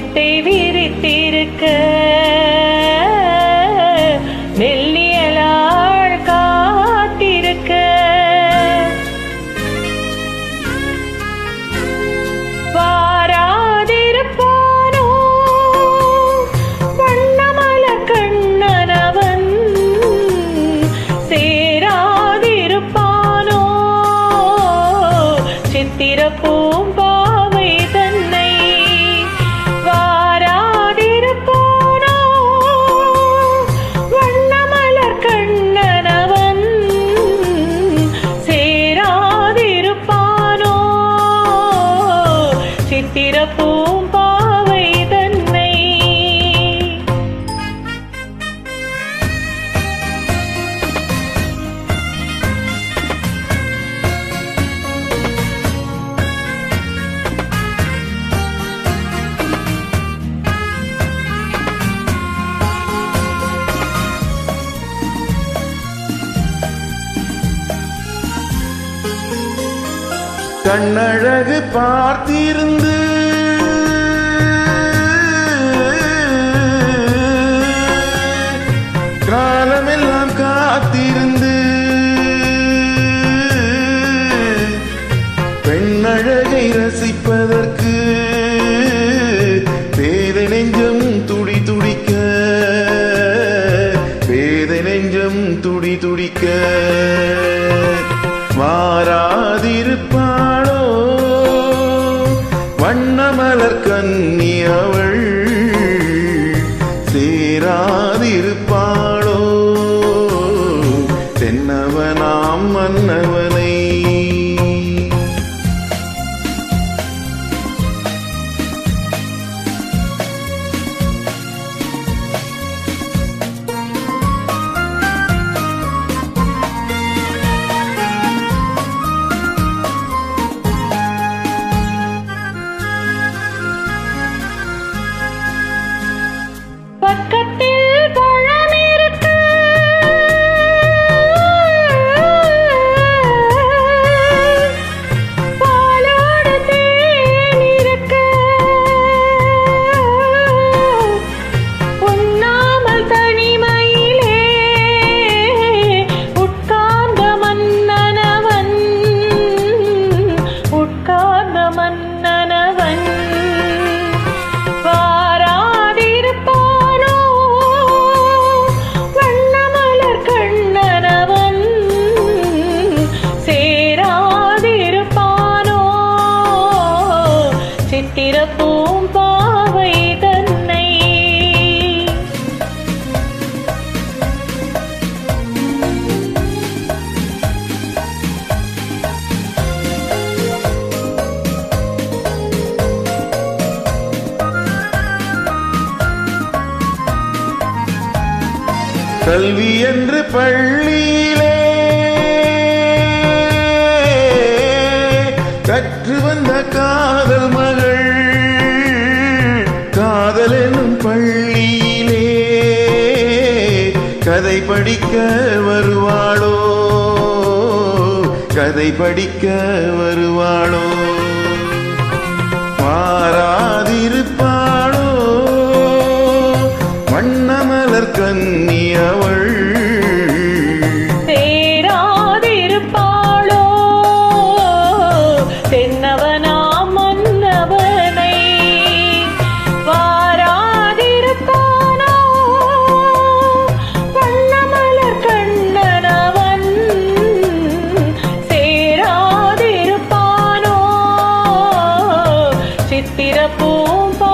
மெத்தை விரித்திருக்க மெல்லியலாள் காத்திருக்க வாராதிருப்பானோ வண்ணமல கண்ணனவன் சேராதிருப்பானோ சித்திர பூம்பாவை தன்னை வாராதிருப்பானோ வண்ணமலர் கண்ணனவன் சேராதிருப்பானோ சித்திர பூம்பாவை தன்னை கண்ணழகு பார்த்திருந்து காலமெல்லாம் காத்திருந்து பெண்ணழகை ரசிப்பதற்கு பேதை நெஞ்சம் துடி துடிக்க பேதை நெஞ்சம் துடி துடிக்க மாறாதிருப்பாளோ வண்ணமலர் கன்னி அவள் சேராதிருப்பாளோ தென்னவனாம் மன்னவனை பக்கத்தில் பழம் இருக்கு பாலோடு தேன் இருக்கு உண்ணாமல் தனிமையிலே உட்கார்ந்த மன்னனவன் உட்கார்ந்த மன்னனவன் வாராதிருப்பானோ வண்ணமலர் கண்ணனவன் சேராதிருப்பானோ சித்திர பூம்பாவை தன்னை கல்வி என்று பள்ளியிலே கற்று வந்த காதல் மகள் காதல் எனும் பள்ளியிலே கதை படிக்க வருவாளோ கதை படிக்க வருவாளோ மாறாதிருப்பாளோ வண்ணமலர் கன்னி அவள் சேராதிருப்பாளோ தென்னவனாம் மன்னவனை வாராதிருப்பானோ வண்ணமலர் கண்ணனவன் சேராதிருப்பானோ சித்திர பூம்பா